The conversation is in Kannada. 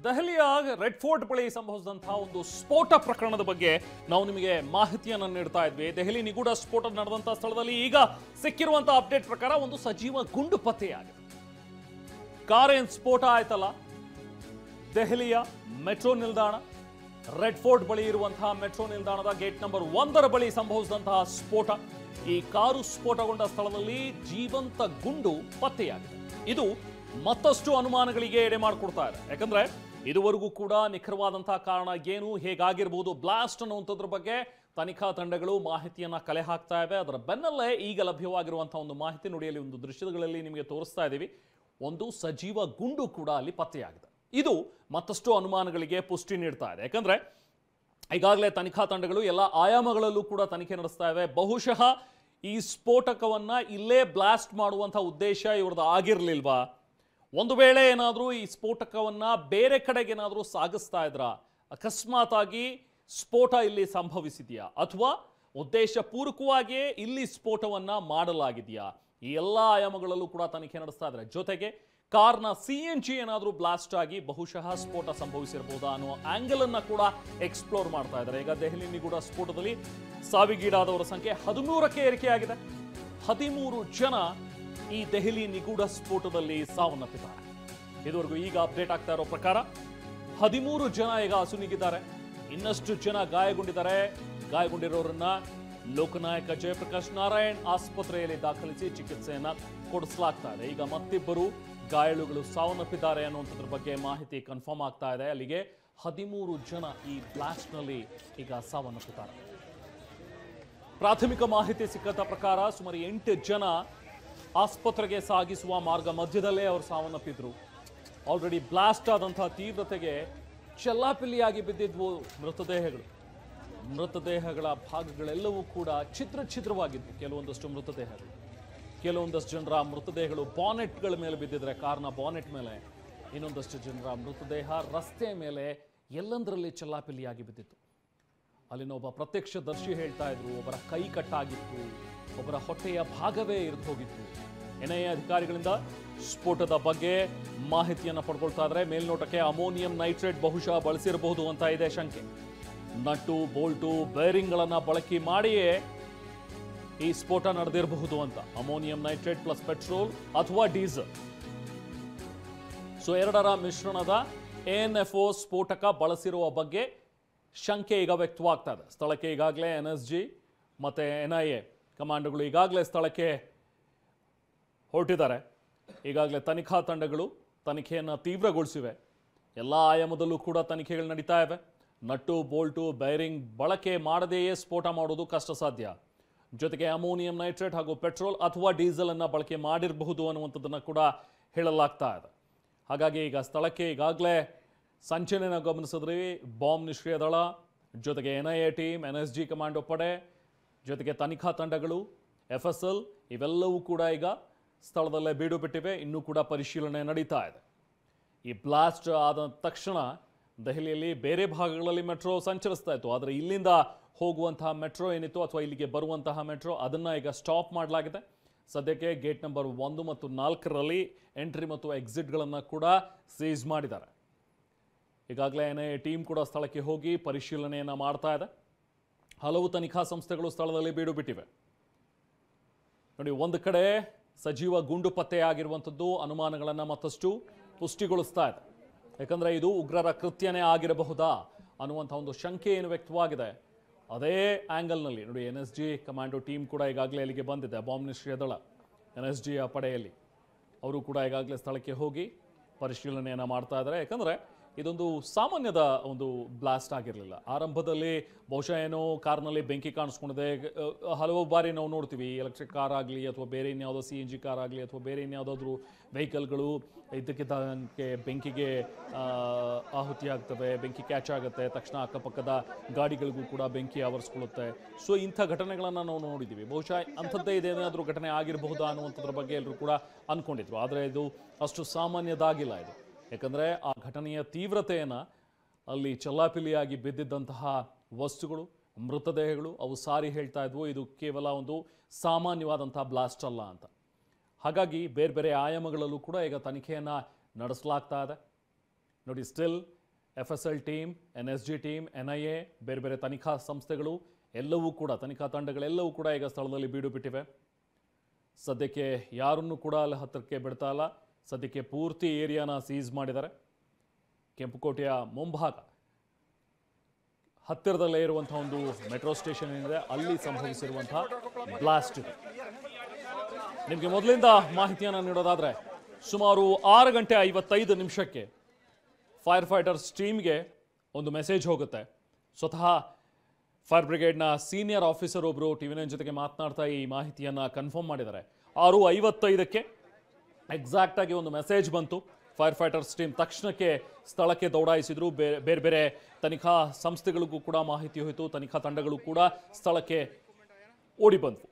ದೆಹಲಿಯ ರೆಡ್ ಫೋರ್ಟ್ ಬಳಿ ಸಂಭವಿಸಿದಂತಹ ಒಂದು ಸ್ಫೋಟ ಪ್ರಕರಣದ ಬಗ್ಗೆ ನಾವು ನಿಮಗೆ ಮಾಹಿತಿಯನ್ನು ನೀಡ್ತಾ ಇದ್ವಿ. ದೆಹಲಿ ನಿಗೂಢ ಸ್ಫೋಟ ನಡೆದಂತಹ ಸ್ಥಳದಲ್ಲಿ ಈಗ ಸಿಕ್ಕಿರುವಂತಹ ಅಪ್ಡೇಟ್ ಪ್ರಕಾರ ಒಂದು ಸಜೀವ ಗುಂಡು ಪತ್ತೆಯಾಗಿದೆ. ಕಾರ್ ಏನ್ ಸ್ಫೋಟ ಆಯ್ತಲ್ಲ, ದೆಹಲಿಯ ಮೆಟ್ರೋ ನಿಲ್ದಾಣ ರೆಡ್ ಫೋರ್ಟ್ ಬಳಿ ಇರುವಂತಹ ಮೆಟ್ರೋ ನಿಲ್ದಾಣದ ಗೇಟ್ ನಂಬರ್ 1 ಬಳಿ ಸಂಭವಿಸಿದಂತಹ ಸ್ಫೋಟ. ಈ ಕಾರು ಸ್ಫೋಟಗೊಂಡ ಸ್ಥಳದಲ್ಲಿ ಜೀವಂತ ಗುಂಡು ಪತ್ತೆಯಾಗಿದೆ. ಇದು ಮತ್ತಷ್ಟು ಅನುಮಾನಗಳಿಗೆ ಎಡೆ ಮಾಡಿಕೊಡ್ತಾ ಇದೆ. ಯಾಕಂದ್ರೆ ಇದುವರೆಗೂ ಕೂಡ ನಿಖರವಾದಂತಹ ಕಾರಣ ಏನು, ಹೇಗಾಗಿರಬಹುದು ಬ್ಲಾಸ್ಟ್ ಅನ್ನುವಂಥದ್ರ ಬಗ್ಗೆ ತನಿಖಾ ತಂಡಗಳು ಮಾಹಿತಿಯನ್ನ ಕಲೆ ಹಾಕ್ತಾ ಇವೆ. ಅದರ ಬೆನ್ನಲ್ಲೇ ಈಗ ಲಭ್ಯವಾಗಿರುವಂತಹ ಒಂದು ಮಾಹಿತಿ ನೋಡಿ, ಅಲ್ಲಿ ಒಂದು ದೃಶ್ಯಗಳಲ್ಲಿ ನಿಮಗೆ ತೋರಿಸ್ತಾ ಇದ್ದೀವಿ. ಒಂದು ಸಜೀವ ಗುಂಡು ಕೂಡ ಅಲ್ಲಿ ಪತ್ತೆಯಾಗಿದೆ. ಇದು ಮತ್ತಷ್ಟು ಅನುಮಾನಗಳಿಗೆ ಪುಷ್ಟಿ ನೀಡ್ತಾ ಇದೆ. ಯಾಕಂದ್ರೆ ಈಗಾಗಲೇ ತನಿಖಾ ತಂಡಗಳು ಎಲ್ಲ ಆಯಾಮಗಳಲ್ಲೂ ಕೂಡ ತನಿಖೆ ನಡೆಸ್ತಾ ಇವೆ. ಬಹುಶಃ ಈ ಸ್ಫೋಟಕವನ್ನ ಇಲ್ಲೇ ಬ್ಲಾಸ್ಟ್ ಮಾಡುವಂತಹ ಉದ್ದೇಶ ಇವ್ರದ್ದು ಆಗಿರ್ಲಿಲ್ವಾ? ಒಂದು ವೇಳೆ ಏನಾದರೂ ಈ ಸ್ಫೋಟಕವನ್ನ ಬೇರೆ ಕಡೆಗೆ ಏನಾದರೂ ಸಾಗಿಸ್ತಾ ಇದ್ರ, ಅಕಸ್ಮಾತ್ ಆಗಿ ಸ್ಫೋಟ ಇಲ್ಲಿ ಸಂಭವಿಸಿದೆಯಾ, ಅಥವಾ ಉದ್ದೇಶ ಪೂರ್ವಕವಾಗಿಯೇ ಇಲ್ಲಿ ಸ್ಫೋಟವನ್ನ ಮಾಡಲಾಗಿದೆಯಾ? ಈ ಎಲ್ಲ ಆಯಾಮಗಳಲ್ಲೂ ಕೂಡ ತನಿಖೆ ನಡೆಸ್ತಾ ಇದ್ದಾರೆ. ಜೊತೆಗೆ ಕಾರ್ನ CNG ಏನಾದರೂ ಬ್ಲಾಸ್ಟ್ ಆಗಿ ಬಹುಶಃ ಸ್ಫೋಟ ಸಂಭವಿಸಿರಬಹುದಾ ಅನ್ನೋ ಆಂಗಲ್ ಅನ್ನ ಕೂಡ ಎಕ್ಸ್ಪ್ಲೋರ್ ಮಾಡ್ತಾ ಇದ್ದಾರೆ. ಈಗ ದೆಹಲಿ ನಿಗೂಢ ಸ್ಫೋಟದಲ್ಲಿ ಸಾವಿಗೀಡಾದವರ ಸಂಖ್ಯೆ 13ಕ್ಕೆ ಏರಿಕೆಯಾಗಿದೆ. 13 ಜನ ಈ ದೆಹಲಿ ನಿಗೂಢ ಸ್ಫೋಟದಲ್ಲಿ ಸಾವನ್ನಪ್ಪಿದ್ದಾರೆ. ಇದುವರೆಗೂ ಈಗ ಅಪ್ಡೇಟ್ ಆಗ್ತಾ ಇರೋ ಪ್ರಕಾರ 13 ಜನ ಈಗ ಅಸುನೀಗಿದ್ದಾರೆ. ಇನ್ನಷ್ಟು ಜನ ಗಾಯಗೊಂಡಿದ್ದಾರೆ. ಗಾಯಗೊಂಡಿರೋರನ್ನ ಲೋಕನಾಯಕ ಜಯಪ್ರಕಾಶ್ ನಾರಾಯಣ್ ಆಸ್ಪತ್ರೆಯಲ್ಲಿ ದಾಖಲಿಸಿ ಚಿಕಿತ್ಸೆಯನ್ನ ಕೊಡಿಸಲಾಗ್ತಾ ಇದೆ. ಈಗ ಮತ್ತಿಬ್ಬರು ಗಾಯಾಳುಗಳು ಸಾವನ್ನಪ್ಪಿದ್ದಾರೆ ಅನ್ನುವಂಥದ್ರ ಬಗ್ಗೆ ಮಾಹಿತಿ ಕನ್ಫರ್ಮ್ ಆಗ್ತಾ ಇದೆ. ಅಲ್ಲಿಗೆ 13 ಜನ ಈ ಬ್ಲಾಸ್ಟ್ ನಲ್ಲಿ ಈಗ ಸಾವನ್ನಪ್ಪಿದ್ದಾರೆ. ಪ್ರಾಥಮಿಕ ಮಾಹಿತಿ ಸಿಕ್ಕಂತ ಪ್ರಕಾರ ಸುಮಾರು 8 ಜನ ಆಸ್ಪತ್ರೆಗೆ ಸಾಗಿಸುವ ಮಾರ್ಗ ಮಧ್ಯದಲ್ಲೇ ಅವರು ಸಾವನ್ನಪ್ಪಿದ್ರು. ಆಲ್ರೆಡಿ ಬ್ಲಾಸ್ಟ್ ಆದಂತಹ ತೀವ್ರತೆಗೆ ಚೆಲ್ಲಾಪಿಲ್ಲಿಯಾಗಿ ಬಿದ್ದಿದ್ವು ಮೃತದೇಹಗಳ ಭಾಗಗಳೆಲ್ಲವೂ ಕೂಡ ಛಿದ್ರವಾಗಿದ್ವು. ಕೆಲವೊಂದಷ್ಟು ಮೃತದೇಹಗಳು, ಕೆಲವೊಂದಷ್ಟು ಜನರ ಮೃತದೇಹಗಳು ಬಾನೆಟ್ಗಳ ಮೇಲೆ ಬಿದ್ದಿದ್ರೆ, ಕಾರ್ನ ಬಾನೆಟ್ ಮೇಲೆ. ಇನ್ನೊಂದಷ್ಟು ಜನರ ಮೃತದೇಹ ರಸ್ತೆ ಮೇಲೆ ಎಲ್ಲಂದರಲ್ಲಿ ಚೆಲ್ಲಾಪಿಲ್ಲಿಯಾಗಿ ಬಿದ್ದಿತ್ತು. ಅಲ್ಲಿನ ಒಬ್ಬ ಪ್ರತ್ಯಕ್ಷದರ್ಶಿ ಹೇಳ್ತಾ ಇದ್ರು, ಒಬ್ಬರ ಕೈ ಕಟ್ಟಾಗಿತ್ತು, ಒಬ್ಬರ ಹೊಟ್ಟೆಯ ಭಾಗವೇ ಇರಿದು ಹೋಗಿತ್ತು. NIA ಅಧಿಕಾರಿಗಳಿಂದ ಸ್ಫೋಟದ ಬಗ್ಗೆ ಮಾಹಿತಿಯನ್ನು ಪಡ್ಕೊಳ್ತಾ ಇದ್ರೆ, ಮೇಲ್ನೋಟಕ್ಕೆ ಅಮೋನಿಯಂ ನೈಟ್ರೇಟ್ ಬಹುಶಃ ಬಳಸಿರಬಹುದು ಅಂತ ಇದೆ ಶಂಕೆ. ನಟ್ಟು ಬೋಲ್ಟು ಬೇರಿಂಗ್ಗಳನ್ನ ಬಳಕೆ ಮಾಡಿಯೇ ಈ ಸ್ಫೋಟ ನಡೆದಿರಬಹುದು ಅಂತ. ಅಮೋನಿಯಂ ನೈಟ್ರೇಟ್ ಪ್ಲಸ್ ಪೆಟ್ರೋಲ್ ಅಥವಾ ಡೀಸೆಲ್, ಸೊ ಎರಡರ ಮಿಶ್ರಣದ ANFO ಸ್ಫೋಟಕ ಬಳಸಿರುವ ಬಗ್ಗೆ ಶಂಕೆ ಈಗ ವ್ಯಕ್ತವಾಗ್ತಾ ಇದೆ. ಸ್ಥಳಕ್ಕೆ ಈಗಾಗಲೇ NSG ಮತ್ತೆ NIA ಕಮಾಂಡೋಗಳು ಈಗಾಗಲೇ ಸ್ಥಳಕ್ಕೆ ಹೊರಟಿದ್ದಾರೆ. ಈಗಾಗಲೇ ತನಿಖಾ ತಂಡಗಳು ತನಿಖೆಯನ್ನು ತೀವ್ರಗೊಳಿಸಿವೆ. ಎಲ್ಲ ಆಯಾಮದಲ್ಲೂ ಕೂಡ ತನಿಖೆಗಳು ನಡೀತಾ ಇವೆ. ನಟ್ಟು ಬೋಲ್ಟು ಬೈರಿಂಗ್ ಬಳಕೆ ಮಾಡದೆಯೇ ಸ್ಫೋಟ ಮಾಡೋದು ಕಷ್ಟ ಸಾಧ್ಯ. ಜೊತೆಗೆ ಅಮೋನಿಯಂ ನೈಟ್ರೇಟ್ ಹಾಗೂ ಪೆಟ್ರೋಲ್ ಅಥವಾ ಡೀಸೆಲ್ ಅನ್ನು ಬಳಕೆ ಮಾಡಿರಬಹುದು ಅನ್ನುವಂಥದ್ದನ್ನು ಕೂಡ ಹೇಳಲಾಗ್ತಾ ಇದೆ. ಹಾಗಾಗಿ ಈಗ ಸ್ಥಳಕ್ಕೆ ಈಗಾಗಲೇ ಸಂಚಲನ ಗಮನಿಸಿದ್ರಿ. ಬಾಂಬ್ ನಿಷ್ಕ್ರಿಯ ದಳ, ಜೊತೆಗೆ NIA ಟೀಮ್, NSG ಕಮಾಂಡೋ ಪಡೆ, ಜೊತೆಗೆ ತನಿಖಾ ತಂಡಗಳು, FSL ಇವೆಲ್ಲವೂ ಕೂಡ ಈಗ ಸ್ಥಳದಲ್ಲೇ ಬೀಡು ಬಿಟ್ಟಿವೆ. ಇನ್ನೂ ಕೂಡ ಪರಿಶೀಲನೆ ನಡೀತಾ ಇದೆ. ಈ ಬ್ಲಾಸ್ಟ್ ಆದ ತಕ್ಷಣ ದೆಹಲಿಯಲ್ಲಿ ಬೇರೆ ಭಾಗಗಳಲ್ಲಿ ಮೆಟ್ರೋ ಸಂಚರಿಸ್ತಾ ಇತ್ತು. ಆದರೆ ಇಲ್ಲಿಂದ ಹೋಗುವಂತಹ ಮೆಟ್ರೋ ಏನಿತ್ತು ಅಥವಾ ಇಲ್ಲಿಗೆ ಬರುವಂತಹ ಮೆಟ್ರೋ ಅದನ್ನು ಈಗ ಸ್ಟಾಪ್ ಮಾಡಲಾಗಿದೆ. ಸದ್ಯಕ್ಕೆ ಗೇಟ್ ನಂಬರ್ 1 ಮತ್ತು 4ರಲ್ಲಿ ಎಂಟ್ರಿ ಮತ್ತು ಎಕ್ಸಿಟ್ಗಳನ್ನು ಕೂಡ ಸೀಸ್ ಮಾಡಿದ್ದಾರೆ. ಈಗಾಗಲೇ NIA ಟೀಮ್ ಕೂಡ ಸ್ಥಳಕ್ಕೆ ಹೋಗಿ ಪರಿಶೀಲನೆಯನ್ನು ಮಾಡ್ತಾ ಇದೆ. ಹಲವು ತನಿಖಾ ಸಂಸ್ಥೆಗಳು ಸ್ಥಳದಲ್ಲಿ ಬೀಡು ಬಿಟ್ಟಿವೆ. ನೋಡಿ, ಒಂದು ಕಡೆ ಸಜೀವ ಗುಂಡು ಪತ್ತೆಯಾಗಿರುವಂಥದ್ದು ಅನುಮಾನಗಳನ್ನು ಮತ್ತಷ್ಟು ಪುಷ್ಟಿಗೊಳಿಸ್ತಾ ಇದೆ. ಯಾಕಂದರೆ ಇದು ಉಗ್ರರ ಕೃತ್ಯನೇ ಆಗಿರಬಹುದಾ ಅನ್ನುವಂಥ ಒಂದು ಶಂಕೆ ಏನು ವ್ಯಕ್ತವಾಗಿದೆ. ಅದೇ ಆ್ಯಂಗಲ್ನಲ್ಲಿ ನೋಡಿ, NSG ಕಮಾಂಡೋ ಟೀಮ್ ಕೂಡ ಈಗಾಗಲೇ ಅಲ್ಲಿಗೆ ಬಂದಿದೆ. ಬಾಂಬ್ ನಿಷ್ಕ್ರಿಯ ದಳ NSG ಪಡೆಯಲ್ಲಿ ಅವರು ಕೂಡ ಈಗಾಗಲೇ ಸ್ಥಳಕ್ಕೆ ಹೋಗಿ ಪರಿಶೀಲನೆಯನ್ನು ಮಾಡ್ತಾ ಇದ್ದಾರೆ. ಯಾಕಂದರೆ ಇದೊಂದು ಸಾಮಾನ್ಯದ ಒಂದು ಬ್ಲಾಸ್ಟ್ ಆಗಿರಲಿಲ್ಲ. ಆರಂಭದಲ್ಲಿ ಬಹುಶಃ ಏನೋ ಕಾರ್ನಲ್ಲಿ ಬೆಂಕಿ ಕಾಣಿಸ್ಕೊಂಡಿದೆ. ಹಲವು ಬಾರಿ ನಾವು ನೋಡ್ತೀವಿ, ಎಲೆಕ್ಟ್ರಿಕ್ ಕಾರ್ ಆಗಲಿ ಅಥವಾ ಬೇರೆ ಇನ್ಯಾವುದೋ CNG ಕಾರ್ ಆಗಲಿ ಅಥವಾ ಬೇರೆ ಇನ್ಯಾವುದಾದ್ರೂ ವೆಹಿಕಲ್ಗಳು ಇದ್ದಕ್ಕಿದ್ದಂಗೆ ಬೆಂಕಿಗೆ ಆಹುತಿ ಆಗ್ತವೆ, ಬೆಂಕಿ ಕ್ಯಾಚ್ ಆಗುತ್ತೆ, ತಕ್ಷಣ ಅಕ್ಕಪಕ್ಕದ ಗಾಡಿಗಳಿಗೂ ಕೂಡ ಬೆಂಕಿ ಆವರಿಸ್ಕೊಳ್ಳುತ್ತೆ. ಸೊ ಇಂಥ ಘಟನೆಗಳನ್ನು ನಾವು ನೋಡಿದ್ದೀವಿ. ಬಹುಶಃ ಅಂಥದ್ದೇ ಇದೇನಾದರೂ ಘಟನೆ ಆಗಿರಬಹುದಾ ಅನ್ನುವಂಥದ್ರ ಬಗ್ಗೆ ಎಲ್ಲರೂ ಕೂಡ ಅಂದ್ಕೊಂಡಿದ್ರು. ಆದರೆ ಇದು ಅಷ್ಟು ಸಾಮಾನ್ಯದಾಗಿಲ್ಲ ಇದು. ಯಾಕಂದರೆ ಆ ಘಟನೆಯ ತೀವ್ರತೆಯನ್ನು ಅಲ್ಲಿ ಚೆಲ್ಲಾಪಿಲ್ಲಿಯಾಗಿ ಬಿದ್ದಿದ್ದಂತಹ ವಸ್ತುಗಳು, ಮೃತದೇಹಗಳು ಅವು ಸಾರಿ ಹೇಳ್ತಾ ಇದ್ವು ಇದು ಕೇವಲ ಒಂದು ಸಾಮಾನ್ಯವಾದಂತಹ ಬ್ಲಾಸ್ಟ್ ಅಲ್ಲ ಅಂತ. ಹಾಗಾಗಿ ಬೇರೆ ಬೇರೆ ಆಯಾಮಗಳಲ್ಲೂ ಕೂಡ ಈಗ ತನಿಖೆಯನ್ನು ನಡೆಸಲಾಗ್ತಾ ಇದೆ. ನೋಡಿ still FSL team, NSG team, NIA, ಬೇರೆ ಬೇರೆ ತನಿಖಾ ಸಂಸ್ಥೆಗಳು ಎಲ್ಲವೂ ಕೂಡ, ತನಿಖಾ ತಂಡಗಳೆಲ್ಲವೂ ಕೂಡ ಈಗ ಸ್ಥಳದಲ್ಲಿ ಬೀಡು ಬಿಟ್ಟಿವೆ. ಸದ್ಯಕ್ಕೆ ಯಾರನ್ನೂ ಕೂಡ ಅಲ್ಲಿ ಹತ್ತಿರಕ್ಕೆ ಬಿಡ್ತಾ ಇಲ್ಲ. ಸದ್ಯಕ್ಕೆ ಪೂರ್ತಿ ಏರಿಯಾನ ಸೀಸ್ ಮಾಡಿದ್ದಾರೆ. ಕೆಂಪುಕೋಟೆಯ ಮುಂಭಾಗ ಹತ್ತಿರದಲ್ಲೇ ಇರುವಂತಹ ಒಂದು ಮೆಟ್ರೋ ಸ್ಟೇಷನ್ ಏನಿದೆ ಅಲ್ಲಿ ಸಂಭವಿಸಿರುವಂತಹ ಬ್ಲಾಸ್ಟ್ ಇದೆ. ನಿಮಗೆ ಮೊದಲಿಂದ ಮಾಹಿತಿಯನ್ನು ನೀಡೋದಾದ್ರೆ ಸುಮಾರು 6:55 ಫೈರ್ ಫೈಟರ್ಸ್ ಟೀಮ್ಗೆ ಒಂದು ಮೆಸೇಜ್ ಹೋಗುತ್ತೆ. ಸ್ವತಃ ಫೈರ್ ಬ್ರಿಗೇಡ್ನ ಸೀನಿಯರ್ ಆಫೀಸರ್ ಒಬ್ಬರು TV9 ಜೊತೆಗೆ ಮಾತನಾಡ್ತಾ ಈ ಮಾಹಿತಿಯನ್ನು ಕನ್ಫರ್ಮ್ ಮಾಡಿದ್ದಾರೆ. 6:55 ಎಕ್ಸಾಕ್ಟ್ ಆಗಿ ಒಂದು ಮೆಸೇಜ್ ಬಂತು. ಫೈರ್ ಫೈಟರ್ಸ್ ಟೀಮ್ ತಕ್ಷಣಕ್ಕೆ ಸ್ಥಳಕ್ಕೆ ದೌಡಾಯಿಸಿದ್ರು. ಬೇರೆ ಬೇರೆ ತನಿಖಾ ಸಂಸ್ಥೆಗಳಿಗೂ ಕೂಡ ಮಾಹಿತಿ ಹೋಯಿತು. ತನಿಖಾ ತಂಡಗಳು ಕೂಡ ಸ್ಥಳಕ್ಕೆ ಓಡಿ ಬಂದವು.